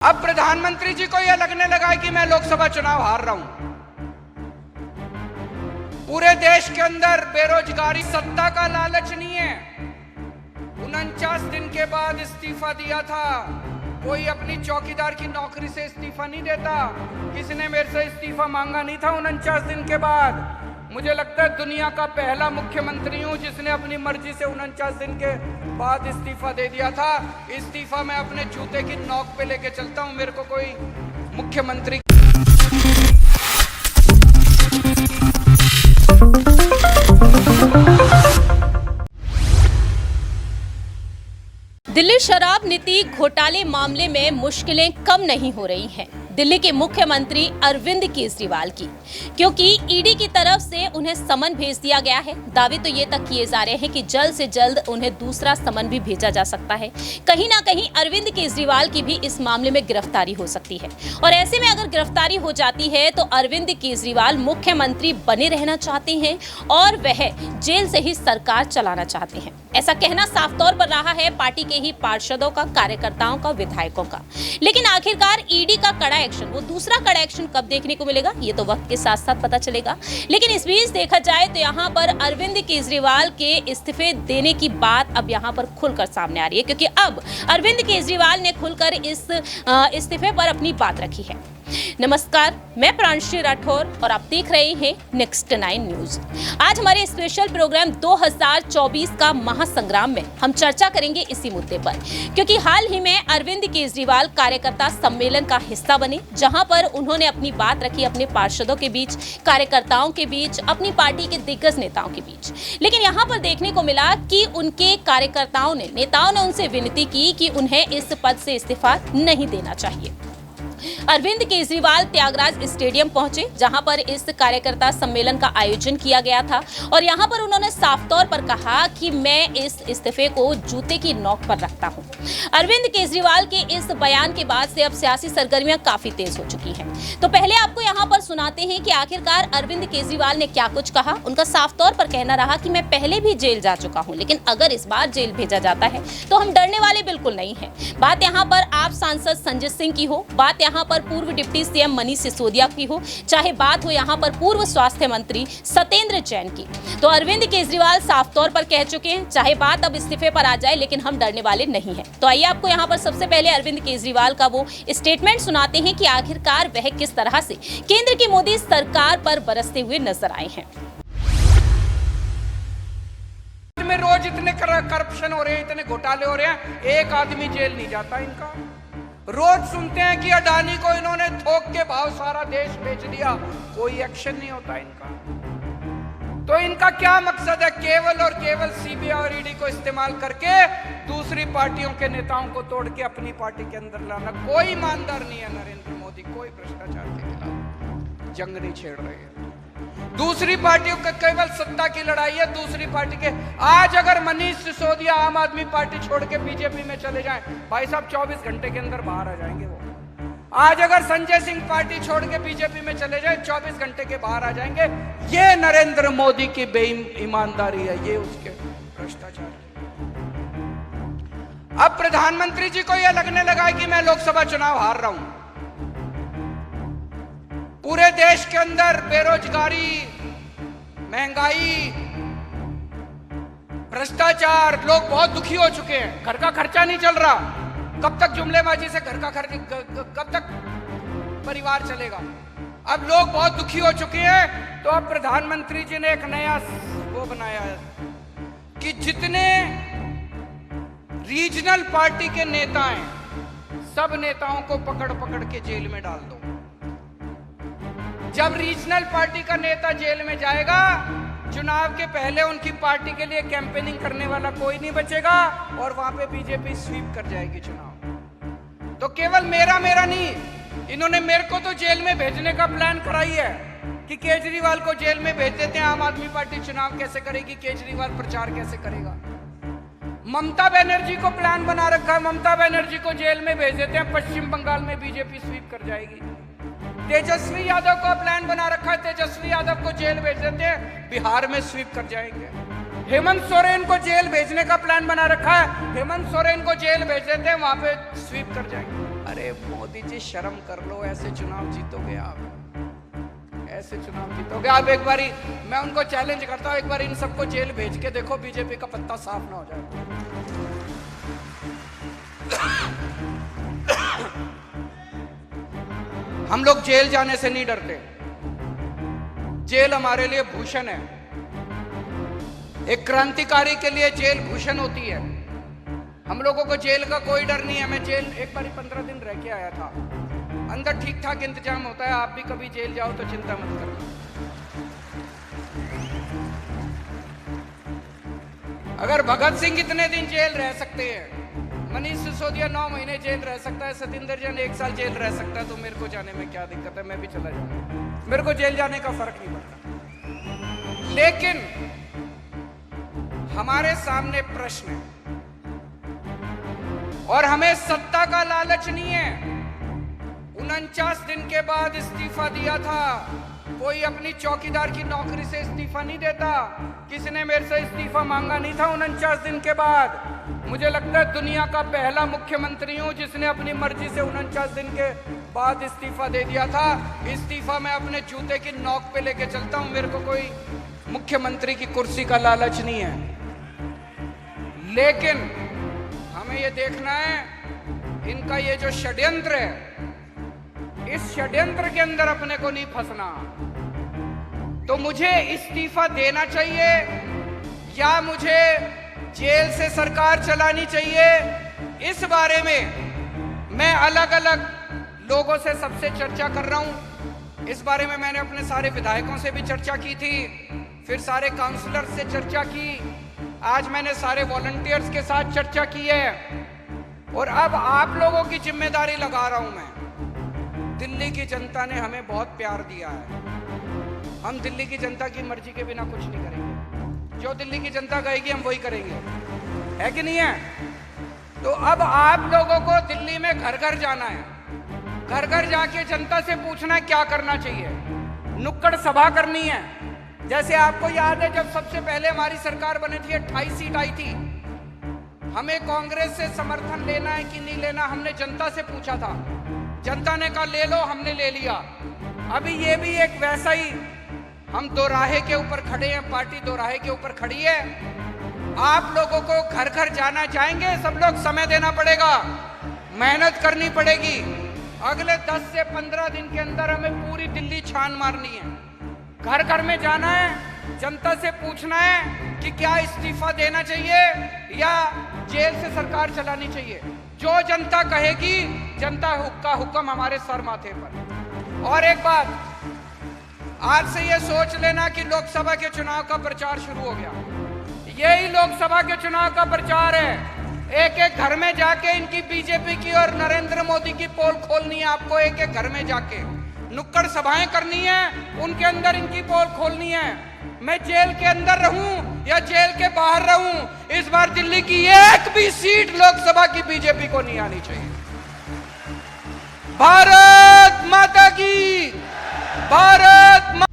अब प्रधानमंत्री जी को यह लगने लगा है कि मैं लोकसभा चुनाव हार रहा हूं। पूरे देश के अंदर बेरोजगारी, सत्ता का लालच नहीं है। 49 दिन के बाद इस्तीफा दिया था। कोई अपनी चौकीदार की नौकरी से इस्तीफा नहीं देता। किसी ने मेरे से इस्तीफा मांगा नहीं था 49 दिन के बाद। मुझे लगता है दुनिया का पहला मुख्यमंत्री हूं जिसने अपनी मर्जी से 49 दिन के बाद इस्तीफा दे दिया था। इस्तीफा मैं अपने जूते की नोक पे लेके चलता हूं। मेरे को कोई मुख्यमंत्री दिल्ली शराब नीति घोटाले मामले में मुश्किलें कम नहीं हो रही हैं दिल्ली के मुख्यमंत्री अरविंद केजरीवाल की, क्योंकि ईडी की तरफ से उन्हें समन भेज दिया गया है। दावे तो ये तक किए जा रहे हैं कि जल्द से जल्द उन्हें दूसरा समन भी भेजा जा सकता है। कहीं ना कहीं अरविंद केजरीवाल की भी इस मामले में गिरफ्तारी हो सकती है, और ऐसे में अगर गिरफ्तारी हो जाती है तो अरविंद केजरीवाल मुख्यमंत्री बने रहना चाहते हैं और वह जेल से ही सरकार चलाना चाहते हैं। ऐसा कहना साफ तौर पर रहा है पार्टी के ही पार्षदों का, कार्यकर्ताओं का, विधायकों का। लेकिन आखिरकार ईडी का कड़ा एक्शन, वो दूसरा कड़ा एक्शन कब देखने को मिलेगा, ये तो वक्त के साथ साथ पता चलेगा। लेकिन इस बीच देखा जाए तो यहाँ पर अरविंद केजरीवाल के इस्तीफे देने की बात अब यहाँ पर खुलकर सामने आ रही है, क्योंकि अब अरविंद केजरीवाल ने खुलकर इस इस्तीफे पर अपनी बात रखी है। नमस्कार, मैं प्रांशी राठौर और आप देख रहे हैं नेक्स्ट 9 न्यूज। आज हमारे स्पेशल प्रोग्राम 2024 का महासंग्राम में हम चर्चा करेंगे इसी मुद्दे पर, क्योंकि हाल ही में अरविंद केजरीवाल कार्यकर्ता सम्मेलन का हिस्सा बने, जहां पर उन्होंने अपनी बात रखी अपने पार्षदों के बीच, कार्यकर्ताओं के बीच, अपनी पार्टी के दिग्गज नेताओं के बीच। लेकिन यहां पर देखने को मिला कि उनके कार्यकर्ताओं ने, नेताओं ने उनसे विनती की कि उन्हें इस पद से इस्तीफा नहीं देना चाहिए। अरविंद केजरीवाल त्यागराज स्टेडियम पहुंचे, जहां पर इस कार्यकर्ता सम्मेलन का आयोजन किया गया था, और यहां पर उन्होंने साफ तौर पर कहा कि मैं इस इस्तीफे को जूते की नोक पर रखता हूं। अरविंद केजरीवाल के इस बयान के बाद से अब सियासी सरगर्मियां काफी तेज हो चुकी हैं। तो पहले आपको यहां पर सुनाते हैं कि आखिरकार अरविंद केजरीवाल ने क्या कुछ कहा। उनका साफ तौर पर कहना रहा कि मैं पहले भी जेल जा चुका हूं, लेकिन अगर इस बार जेल भेजा जाता है तो हम डरने वाले बिल्कुल नहीं है। बात यहाँ पर आप सांसद संजय सिंह की हो, बात यहाँ पर पूर्व डिप्टी सीएम मनीष सिसोदिया की हो, चाहे बात हो यहाँ पर पूर्व स्वास्थ्य मंत्री सत्येंद्र जैन की, तो अरविंद केजरीवाल साफ तौर पर कह चुके हैं चाहे बात अब इस्तीफे पर आ जाए लेकिन हम डरने वाले नहीं हैं। तो आइए आपको यहाँ पर सबसे पहले अरविंद केजरीवाल का वो स्टेटमेंट सुनाते हैं कि आखिरकार वह किस तरह से केंद्र की मोदी सरकार पर बरसते हुए नजर आए हैं। में रोज इतने करप्शन हो रहे हैं, इतने घोटाले हो रहे हैं, एक आदमी जेल नहीं जाता इनका। रोज सुनते हैं कि अडानी को इन्होंने थोक के भाव सारा देश बेच दिया, कोई एक्शन नहीं होता इनका। तो इनका क्या मकसद है? केवल और केवल सीबीआई और ईडी को इस्तेमाल करके दूसरी पार्टियों के नेताओं को तोड़ के अपनी पार्टी के अंदर लाना। कोई ईमानदार नहीं है नरेंद्र मोदी, कोई भ्रष्टाचार के खिलाफ जंग नहीं छेड़ रहे हैं। दूसरी पार्टियों का केवल सत्ता की लड़ाई है। दूसरी पार्टी के आज अगर मनीष सिसोदिया आम आदमी पार्टी छोड़ के बीजेपी में चले जाएं, भाई साहब 24 घंटे के अंदर बाहर आ जाएंगे वो। आज अगर संजय सिंह पार्टी छोड़ के बीजेपी में चले जाएं, 24 घंटे के बाहर आ जाएंगे। ये नरेंद्र मोदी की बेईमानदारी है, ये उसके भ्रष्टाचार। अब प्रधानमंत्री जी को यह लगने लगा है कि मैं लोकसभा चुनाव हार रहा हूं। पूरे देश के अंदर बेरोजगारी, महंगाई, भ्रष्टाचार, लोग बहुत दुखी हो चुके हैं। घर का खर्चा नहीं चल रहा। कब तक जुमलेबाजी से घर का खर्च, कब तक परिवार चलेगा? अब लोग बहुत दुखी हो चुके हैं। तो अब प्रधानमंत्री जी ने एक नया वो बनाया है कि जितने रीजनल पार्टी के नेता हैं, सब नेताओं को पकड़ पकड़ के जेल में डाल दो। जब रीजनल पार्टी का नेता जेल में जाएगा, चुनाव के पहले उनकी पार्टी के लिए कैंपेनिंग करने वाला कोई नहीं बचेगा, और वहां पे बीजेपी स्वीप कर जाएगी चुनाव। तो केवल मेरा नहीं, इन्होंने मेरे को तो जेल में भेजने का प्लान कराई है कि केजरीवाल को जेल में भेज देते हैं। आम आदमी पार्टी चुनाव कैसे करेगी, केजरीवाल प्रचार कैसे करेगा। ममता बनर्जी को प्लान बना रखा है, ममता बनर्जी को जेल में भेज देते हैं, पश्चिम बंगाल में बीजेपी स्वीप कर जाएगी। तेजस्वी यादव का प्लान बना रखा है, तेजस्वी यादव को जेल भेज देते हैं, बिहार में स्वीप कर जाएंगे। हेमंत सोरेन को जेल भेजने का प्लान बना रखा है, हेमंत सोरेन को जेल भेज देते हैं, वहां पे स्वीप कर जाएंगे। अरे मोदी जी शर्म कर लो, ऐसे चुनाव जीतोगे आप, ऐसे चुनाव जीतोगे आप। एक बारी मैं उनको चैलेंज करता हूं, एक बार इन सबको जेल भेज के देखो, बीजेपी का पत्ता साफ ना हो जाए। हम लोग जेल जाने से नहीं डरते, जेल हमारे लिए भूषण है। एक क्रांतिकारी के लिए जेल भूषण होती है। हम लोगों को जेल का कोई डर नहीं है। मैं जेल एक बार 15 दिन रह के आया था, अंदर ठीक ठाक इंतजाम होता है। आप भी कभी जेल जाओ तो चिंता मत करना। अगर भगत सिंह इतने दिन जेल रह सकते हैं, मनीष सिसोदिया 9 महीने जेल रह सकता है, सतिंदर जैन 1 साल जेल रह सकता है, तो मेरे को जाने में क्या दिक्कत है? मैं भी चला जाऊंगा, मेरे को जेल जाने का फर्क नहीं पड़ता। लेकिन हमारे सामने प्रश्न है और हमें सत्ता का लालच नहीं है। 49 दिन के बाद इस्तीफा दिया था, कोई अपनी चौकीदार की नौकरी से इस्तीफा नहीं देता। किसी ने मेरे से इस्तीफा मांगा नहीं था 49 दिन के बाद। मुझे लगता है दुनिया का पहला मुख्यमंत्री हूं जिसने अपनी मर्जी से 49 दिन के बाद इस्तीफा दे दिया था। इस्तीफा मैं अपने जूते की नोक पे लेके चलता हूं, मेरे को कोई मुख्यमंत्री की कुर्सी का लालच नहीं है। लेकिन हमें ये देखना है इनका ये जो षड्यंत्र है, इस षड्यंत्र के अंदर अपने को नहीं फंसना। तो मुझे इस्तीफा देना चाहिए या मुझे जेल से सरकार चलानी चाहिए, इस बारे में मैं अलग अलग लोगों से सबसे चर्चा कर रहा हूं। इस बारे में मैंने अपने सारे विधायकों से भी चर्चा की थी, फिर सारे काउंसलर से चर्चा की, आज मैंने सारे वॉलंटियर्स के साथ चर्चा की है और अब आप लोगों की जिम्मेदारी लगा रहा हूं मैं। दिल्ली की जनता ने हमें बहुत प्यार दिया है, हम दिल्ली की जनता की मर्जी के बिना कुछ नहीं करेंगे। जो दिल्ली की जनता कहेगी हम वही करेंगे, है कि नहीं है? तो अब आप लोगों को दिल्ली में घर घर जाना है, घर घर जाके जनता से पूछना है क्या करना चाहिए। नुक्कड़ सभा करनी है। जैसे आपको याद है जब सबसे पहले हमारी सरकार बनी थी 28 सीट आई थी, हमें कांग्रेस से समर्थन लेना है कि नहीं लेना, हमने जनता से पूछा था। जनता ने कहा ले लो, हमने ले लिया। अभी ये भी एक वैसा ही, हम दोराहे के ऊपर खड़े हैं, पार्टी दोराहे के ऊपर खड़ी है। आप लोगों को घर घर जाना चाहेंगे, सब लोग समय देना पड़ेगा, मेहनत करनी पड़ेगी। अगले 10 से 15 दिन के अंदर हमें पूरी दिल्ली छान मारनी है, घर घर में जाना है, जनता से पूछना है कि क्या इस्तीफा देना चाहिए या जेल से सरकार चलानी चाहिए। जो जनता कहेगी, जनता का हुक्म हमारे सर माथे पर। और एक बात, आज से ये सोच लेना कि लोकसभा के चुनाव का प्रचार शुरू हो गया। यही लोकसभा के चुनाव का प्रचार है। एक एक घर में जाके इनकी बीजेपी की और नरेंद्र मोदी की पोल खोलनी है। आपको एक एक घर में जाके नुक्कड़ सभाएं करनी है, उनके अंदर इनकी पोल खोलनी है। मैं जेल के अंदर रहूं या जेल के बाहर रहूं, इस बार दिल्ली की एक भी सीट लोकसभा की बीजेपी को नहीं आनी चाहिए। भारत माता की, भारत माता।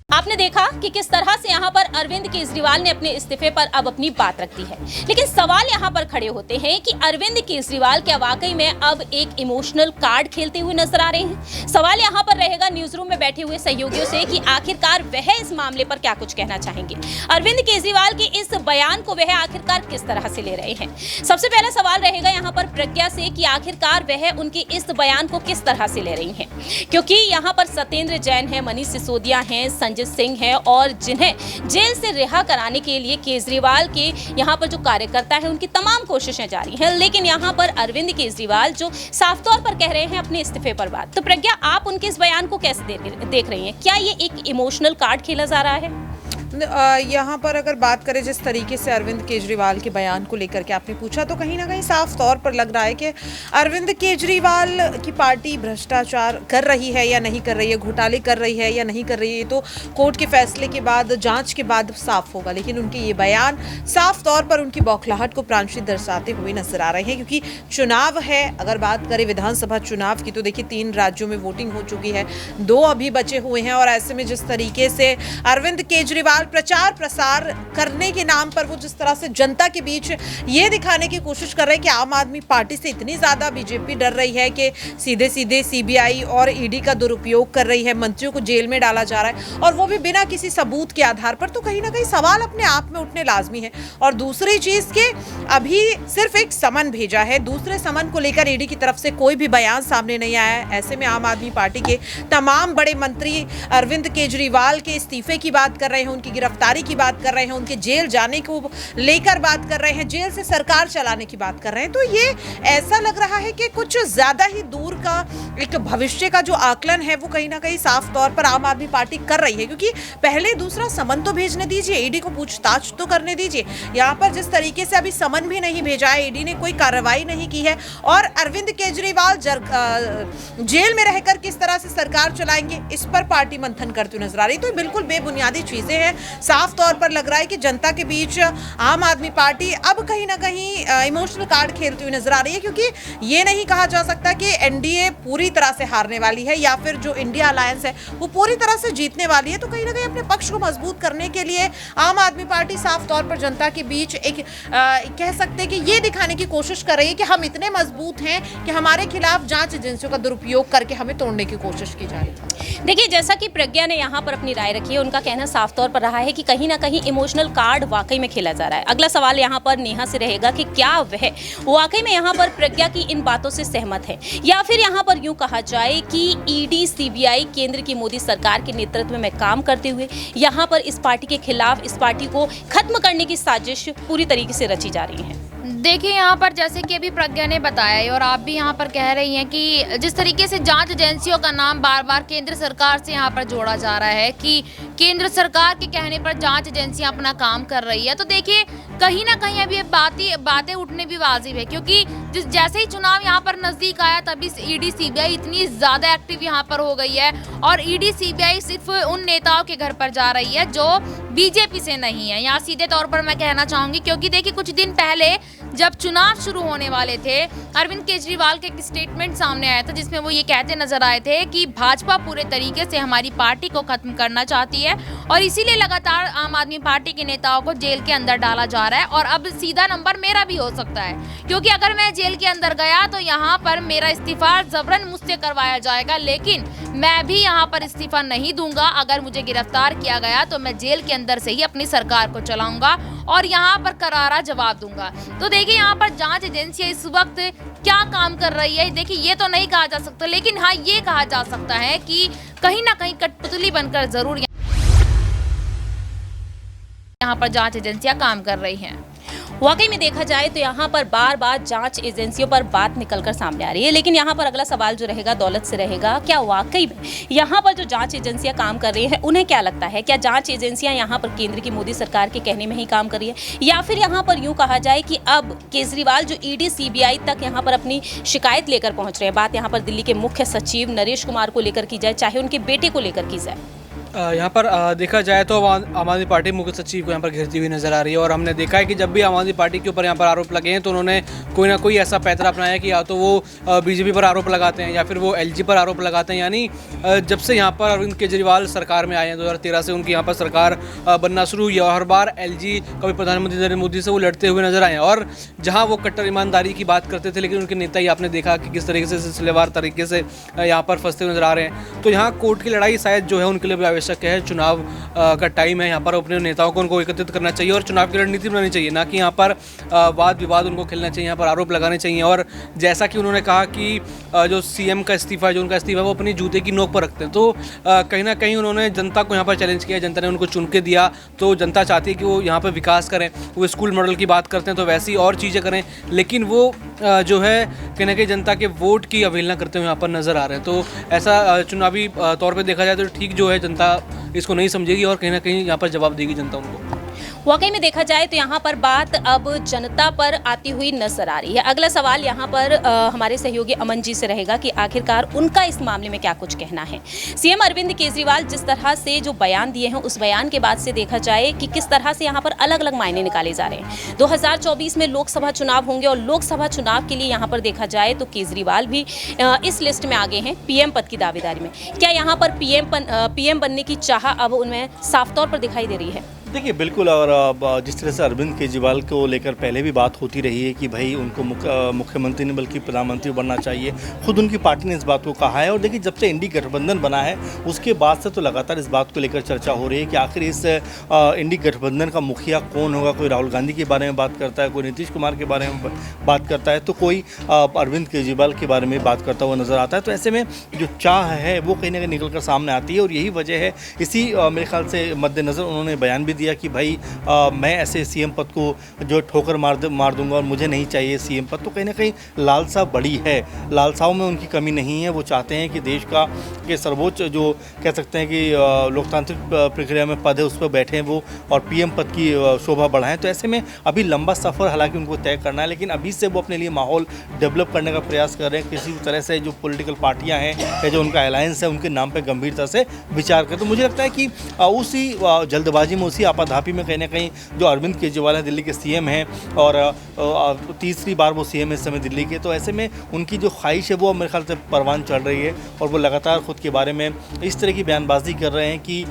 आपने देखा कि किस तरह से यहाँ पर अरविंद केजरीवाल ने अपने इस्तीफे पर अब अपनी बात रख दी है। लेकिन सवाल यहाँ पर खड़े होते हैं कि अरविंद केजरीवाल क्या वाकई में अब एक इमोशनल कार्ड खेलते हुए नजर आ रहे हैं। सवाल यहाँ पर रहेगा न्यूज रूम में बैठे हुए सहयोगियों से कि आखिरकार वह इस मामले पर क्या कुछ कहना चाहेंगे। अरविंद केजरीवाल के इस बयान को वह आखिरकार किस तरह से ले रहे हैं। सबसे पहला सवाल रहेगा यहाँ पर प्रज्ञा से कि आखिरकार वह उनके इस बयान को किस तरह से ले रही हैं, क्योंकि यहाँ पर सत्येंद्र जैन है, मनीष सिसोदिया है, संजय सिंह है और जिन्हें जेल से रिहा कराने के लिए केजरीवाल के यहाँ पर जो कार्यकर्ता है उनकी तमाम कोशिशें जारी हैं। लेकिन यहाँ पर अरविंद केजरीवाल जो साफ तौर पर कह रहे हैं अपने इस्तीफे पर बात, तो प्रज्ञा आप उनके इस बयान को कैसे देख रही हैं? क्या ये एक इमोशनल कार्ड खेला जा रहा है? यहाँ पर अगर बात करें जिस तरीके से अरविंद केजरीवाल के बयान को लेकर के आपने पूछा, तो कहीं ना कहीं साफ तौर पर लग रहा है कि अरविंद केजरीवाल की पार्टी भ्रष्टाचार कर रही है या नहीं कर रही है, घोटाले कर रही है या नहीं कर रही है, तो कोर्ट के फैसले के बाद, जांच के बाद साफ होगा। लेकिन उनके ये बयान साफ तौर पर उनकी बौखलाहट को प्रांशित दर्शाते हुए नजर आ रहे हैं, क्योंकि चुनाव है। अगर बात करें विधानसभा चुनाव की, तो देखिए 3 राज्यों में वोटिंग हो चुकी है, 2 अभी बचे हुए हैं। और ऐसे में जिस तरीके से अरविंद केजरीवाल केजरीवाल प्रचार प्रसार करने के नाम पर वो जिस तरह से जनता के बीच ये दिखाने की कोशिश कर रहे हैं कि आम आदमी पार्टी से इतनी ज़्यादा बीजेपी डर रही है कि सीधे सीधे सीबीआई और ईडी का दुरुपयोग कर रही है, मंत्रियों को जेल में डाला जा रहा है और वो भी बिना किसी सबूत के आधार पर, तो कहीं ना कहीं सवाल अपने आप में उठने लाजमी है। और दूसरी चीज़ के अभी सिर्फ एक समन भेजा है, दूसरे समन को लेकर ईडी की तरफ से कोई भी बयान सामने नहीं आया है। ऐसे में आम आदमी पार्टी के तमाम बड़े मंत्री अरविंद केजरीवाल के इस्तीफे की बात कर रहे हैं, उनकी गिरफ्तारी की बात कर रहे हैं, उनके जेल जाने को लेकर बात कर रहे हैं, जेल से सरकार चलाने की बात कर रहे हैं। तो ये ऐसा लग रहा है कि कुछ ज्यादा ही दूर का एक भविष्य का जो आकलन है वो कहीं ना कहीं साफ तौर पर आम आदमी पार्टी कर रही है, क्योंकि पहले दूसरा समन तो भेजने दीजिए, ईडी को पूछताछ तो करने दीजिए। यहाँ पर जिस तरीके से अभी समन भी नहीं भेजा है, ईडी ने कोई कार्रवाई नहीं की है और अरविंद केजरीवाल जेल में रहकर किस तरह से सरकार चलाएंगे इस पर पार्टी मंथन करती नजर आ रही। तो बिल्कुल बेबुनियादी चीजें हैं। साफ तौर पर लग रहा है कि जनता के बीच आम आदमी पार्टी अब कहीं ना कहीं इमोशनल कार्ड खेलती हुई नजर आ रही है, क्योंकि ये नहीं कहा जा सकता कि एनडीए पूरी तरह से हारने वाली है या फिर जो इंडिया अलायंस है वो पूरी तरह से जीतने वाली है। तो कहीं ना कहीं अपने पक्ष को मजबूत करने के लिए आम आदमी पार्टी साफ तौर पर जनता के बीच एक कह सकते हैं कि ये दिखाने की कोशिश कर रही है कि हम इतने मजबूत हैं कि हमारे खिलाफ जांच एजेंसियों का दुरुपयोग करके हमें तोड़ने की कोशिश की जा रही है। देखिए, जैसा कि प्रज्ञा ने यहाँ पर अपनी राय रखी है, उनका कहना साफ तौर पर रहा है कि कहीं ना कहीं इमोशनल कार्ड वाकई में खेला जा रहा है। अगला सवाल यहाँ पर नेहा से रहेगा कि क्या वह वाकई में यहाँ पर प्रज्ञा की इन बातों से सहमत है, या फिर यहाँ पर यूं कहा जाए कि ईडी सीबीआई केंद्र की मोदी सरकार के नेतृत्व में काम करते हुए यहाँ पर इस पार्टी के खिलाफ, इस पार्टी को खत्म करने की साजिश पूरी तरीके से रची जा रही है। देखिए, यहाँ पर जैसे कि अभी प्रज्ञा ने बताया और आप भी यहाँ पर कह रही हैं कि जिस तरीके से जांच एजेंसियों का नाम बार बार केंद्र सरकार से यहाँ पर जोड़ा जा रहा है कि केंद्र सरकार के कहने पर जांच एजेंसियां अपना काम कर रही है, तो देखिए कहीं ना कहीं अभी बातें उठने भी वाजिब है, क्योंकि जैसे ही चुनाव यहाँ पर नजदीक आया तभी ईडी सीबीआई इतनी ज्यादा एक्टिव यहाँ पर हो गई है और ईडी सीबीआई सिर्फ उन नेताओं के घर पर जा रही है जो बीजेपी से नहीं है। यहाँ सीधे तौर पर मैं कहना चाहूंगी, क्योंकि देखिए कुछ दिन पहले जब चुनाव शुरू होने वाले थे, अरविंद केजरीवाल के एक स्टेटमेंट सामने आया था जिसमें वो ये कहते नजर आए थे कि भाजपा पूरे तरीके से हमारी पार्टी को खत्म करना चाहती है और इसीलिए लगातार आम आदमी पार्टी के नेताओं को जेल के अंदर डाला जा रहा है और अब सीधा नंबर मेरा भी हो सकता है, क्योंकि अगर मैं जेल के अंदर गया तो यहाँ पर मेरा इस्तीफा जबरन मुझसे करवाया जाएगा, लेकिन मैं भी यहाँ पर इस्तीफा नहीं दूंगा। अगर मुझे गिरफ्तार किया गया तो मैं जेल के अंदर से ही अपनी सरकार को चलाऊंगा और यहाँ पर करारा जवाब दूंगा। तो देखिए यहाँ पर जांच एजेंसियां इस वक्त क्या काम कर रही है, देखिए ये तो नहीं कहा जा सकता, लेकिन हाँ ये कहा जा सकता है कि कहीं ना कहीं कठपुतली बनकर जरूर यहाँ पर जांच एजेंसियां काम कर रही हैं। वाकई में देखा जाए तो यहाँ पर बार बार जांच एजेंसियों पर बात निकलकर सामने आ रही है, लेकिन यहाँ पर अगला सवाल जो रहेगा दौलत से रहेगा, क्या वाकई में यहाँ पर जो जांच एजेंसियां काम कर रही हैं उन्हें क्या लगता है, क्या जांच एजेंसियां यहाँ पर केंद्र की मोदी सरकार के कहने में ही काम कर रही है, या फिर यहाँ पर यूँ कहा जाए कि अब केजरीवाल जो ईडी सीबीआई तक यहाँ पर अपनी शिकायत लेकर पहुँच रहे हैं। बात यहाँ पर दिल्ली के मुख्य सचिव नरेश कुमार को लेकर की जाए, चाहे उनके बेटे को लेकर की जाए। यहाँ पर देखा जाए तो आम आदमी पार्टी मुख्य सचिव को यहाँ पर घेरती हुई नजर आ रही है और हमने देखा है कि जब भी आम आदमी पार्टी के ऊपर यहाँ पर आरोप लगे हैं तो उन्होंने कोई ना कोई ऐसा पैतरा अपनाया कि या तो वो बीजेपी पर आरोप लगाते हैं या फिर वो एलजी पर आरोप लगाते हैं। यानी जब से यहाँ पर अरविंद केजरीवाल सरकार में आए हैं 2013 से उनकी यहाँ पर सरकार बनना शुरू हुई है, हर बार एलजी कभी प्रधानमंत्री नरेंद्र मोदी से वो लड़ते हुए नजर आए हैं और जहाँ वो कट्टर ईमानदारी की बात करते थे, लेकिन उनके नेता ही आपने देखा कि किस तरीके से सिलसिलेवार तरीके से यहाँ पर फंसते हुए नजर आ रहे हैं। तो यहाँ कोर्ट की लड़ाई शायद जो है उनके लिए भी आवश्यक है। चुनाव का टाइम है, यहाँ पर अपने नेताओं को उनको एकत्रित करना चाहिए और चुनाव की रणनीति बनानी चाहिए, ना कि यहाँ पर वाद विवाद उनको खेलना चाहिए, यहाँ पर आरोप लगाने चाहिए। और जैसा कि उन्होंने कहा कि जो सीएम का इस्तीफा, जो उनका इस्तीफा वो अपनी जूते की नोक पर रखते हैं, तो कहीं ना कहीं उन्होंने जनता को यहाँ पर चैलेंज किया, जनता ने उनको चुन के दिया, तो जनता चाहती है कि वो यहाँ पर विकास करें। वो स्कूल मॉडल की बात करते हैं तो वैसी और चीज़ें करें, लेकिन वो जो है कहीं ना कहीं जनता के वोट की अवहेलना करते हुए यहाँ पर नज़र आ रहे हैं। तो ऐसा चुनावी तौर पर देखा जाए तो ठीक जो है जनता इसको नहीं समझेगी और कहीं ना कहीं यहाँ पर जवाब देगी जनता उनको। वाकई में देखा जाए तो यहाँ पर बात अब जनता पर आती हुई नजर आ रही है। अगला सवाल यहाँ पर हमारे सहयोगी अमन जी से रहेगा कि आखिरकार उनका इस मामले में क्या कुछ कहना है। सीएम अरविंद केजरीवाल जिस तरह से जो बयान दिए हैं, उस बयान के बाद से देखा जाए कि किस तरह से यहाँ पर अलग अलग मायने निकाले जा रहे हैं। 2024 में लोकसभा चुनाव होंगे और लोकसभा चुनाव के लिए यहाँ पर देखा जाए तो केजरीवाल भी इस लिस्ट में आगे हैं पीएम पद की दावेदारी में। क्या यहाँ पर पीएम बनने की चाह अब उनमें साफ तौर पर दिखाई दे रही है? देखिए बिल्कुल, और जिस तरह से अरविंद केजरीवाल को लेकर पहले भी बात होती रही है कि भाई उनको मुख्यमंत्री नहीं बल्कि प्रधानमंत्री बनना चाहिए, खुद उनकी पार्टी ने इस बात को कहा है। और देखिए जब से इंडी गठबंधन बना है उसके बाद से तो लगातार इस बात को लेकर चर्चा हो रही है कि आखिर इस इंडी गठबंधन का मुखिया कौन होगा। कोई राहुल गांधी के बारे में बात करता है, कोई नीतीश कुमार के बारे में बात करता है, तो कोई अरविंद केजरीवाल के बारे में बात करता हुआ नजर आता है। तो ऐसे में जो चाह है वो कहीं ना कहीं निकल कर सामने आती है और यही वजह है। इसी मेरे ख्याल से मद्देनज़र उन्होंने बयान भी दिया कि भाई मैं ऐसे सीएम पद को जो ठोकर मार दूंगा और मुझे नहीं चाहिए सीएम पद। तो कहीं ना कहीं लालसा बड़ी है, लालसाओं में उनकी कमी नहीं है। वो चाहते हैं कि देश का के सर्वोच्च जो कह सकते हैं कि लोकतांत्रिक प्रक्रिया में पद है उस पर बैठें वो और पीएम पद की शोभा बढ़ाएं। तो ऐसे में अभी लंबा सफ़र हालांकि उनको तय करना है, लेकिन अभी से वो अपने लिए माहौल डेवलप करने का प्रयास कर रहे हैं। किसी भी तरह से जो पॉलिटिकल पार्टियाँ हैं या जो उनका अलायंस है उनके नाम पर गंभीरता से विचार करें। तो मुझे लगता है कि उसी जल्दबाजी में, उसी आपाधापी में कहीं ना कहीं जो अरविंद केजरीवाल है दिल्ली के सीएम हैं और तीसरी बार वो सीएम इस समय दिल्ली के, तो ऐसे में उनकी जो ख्वाहिश है वो मेरे ख्याल से परवान चढ़ रही है और वो लगातार खुद के बारे में इस तरह की बयानबाजी कर रहे हैं कि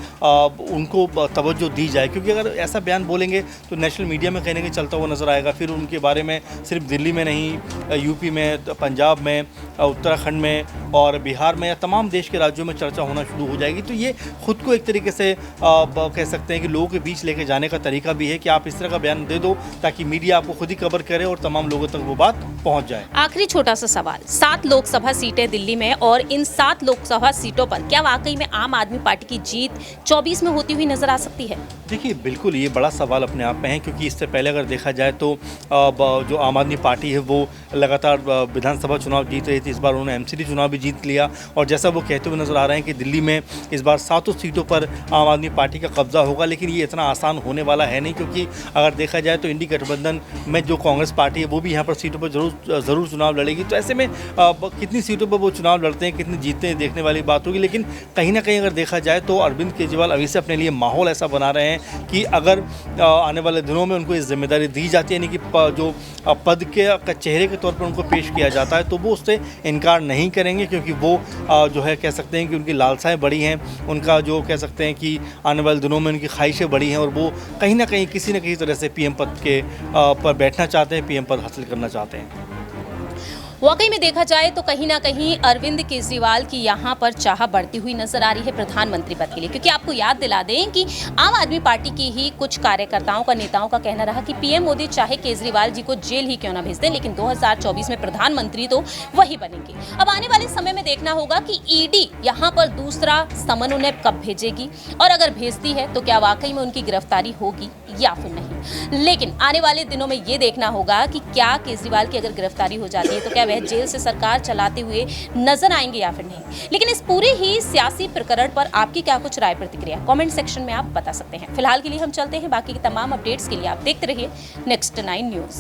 उनको तवज्जो दी जाए। क्योंकि अगर ऐसा बयान बोलेंगे तो नेशनल मीडिया में कहीं ना कहीं चलता हुआ नजर आएगा। फिर उनके बारे में सिर्फ दिल्ली में नहीं, यूपी में, पंजाब में, उत्तराखंड में और बिहार में या तमाम देश के राज्यों में चर्चा होना शुरू हो जाएगी। तो ये खुद को एक तरीके से कह सकते हैं कि लोगों के बीच लेके जाने का तरीका भी है कि आप इस तरह का बयान दे दो ताकि मीडिया आपको खुद ही कवर करे और तमाम लोगों तक वो बात पहुंच जाए। आखिरी छोटा सा सवाल, 7 लोकसभा सीटें दिल्ली में और इन 7 लोकसभा सीटों पर क्या वाकई में आम आदमी पार्टी की जीत 24 में होती हुई नजर आ सकती है? देखिए बिल्कुल ये बड़ा सवाल अपने आप में है, क्योंकि इससे पहले अगर देखा जाए तो जो आम आदमी पार्टी है वो लगातार विधानसभा चुनाव जीत रही थी। इस बार उन्होंने एमसीडी चुनाव भी जीत लिया और जैसा वो कहते हुए नजर आ रहे हैं कि दिल्ली में इस बार 7 सीटों पर आम आदमी पार्टी का कब्जा होगा। लेकिन ये इतना आसान होने वाला है नहीं, क्योंकि अगर देखा जाए तो इंडी गठबंधन में जो कांग्रेस पार्टी है वो भी यहाँ पर सीटों पर ज़रूर चुनाव लड़ेगी। तो ऐसे में कितनी सीटों पर वो चुनाव लड़ते हैं, कितनी जीतते हैं, देखने वाली बात होगी। लेकिन कहीं ना कहीं अगर देखा जाए तो अरविंद केजरीवाल अभी से अपने लिए माहौल ऐसा बना रहे हैं कि अगर आने वाले दिनों में उनको इस जिम्मेदारी दी जाती है, यानी कि जो पद के चेहरे के तौर पर उनको पेश किया जाता है, तो वो उससे इनकार नहीं करेंगे। क्योंकि वो जो है कह सकते हैं कि उनकी लालसाएँ बड़ी हैं, उनका जो कह सकते हैं कि आने वाले दिनों में उनकी ख्वाहिशें बड़ी हैं और वो कहीं ना कहीं किसी न किसी तरह से पीएम पद के पर बैठना चाहते हैं, पीएम पद हासिल करना चाहते हैं। वाकई में देखा जाए तो कहीं ना कहीं अरविंद केजरीवाल की यहाँ पर चाह बढ़ती हुई नजर आ रही है प्रधानमंत्री पद के लिए। क्योंकि आपको याद दिला दें कि आम आदमी पार्टी की ही कुछ कार्यकर्ताओं का, नेताओं का कहना रहा कि पीएम मोदी चाहे केजरीवाल जी को जेल ही क्यों ना भेज दें, लेकिन 2024 में प्रधानमंत्री तो वही बनेंगे। अब आने वाले समय में देखना होगा कि ईडी यहाँ पर दूसरा समन उन्हें कब भेजेगी और अगर भेजती है तो क्या वाकई में उनकी गिरफ्तारी होगी या फिर नहीं। लेकिन आने वाले दिनों में ये देखना होगा कि क्या केजरीवाल की अगर गिरफ्तारी हो जाती है तो क्या वह जेल से सरकार चलाते हुए नजर आएंगे या फिर नहीं। लेकिन इस पूरे ही सियासी प्रकरण पर आपकी क्या कुछ राय प्रतिक्रिया कमेंट सेक्शन में आप बता सकते हैं। फिलहाल के लिए हम चलते हैं, बाकी की तमाम अपडेट्स के लिए आप देखते रहिए नेक्स्ट 9 न्यूज।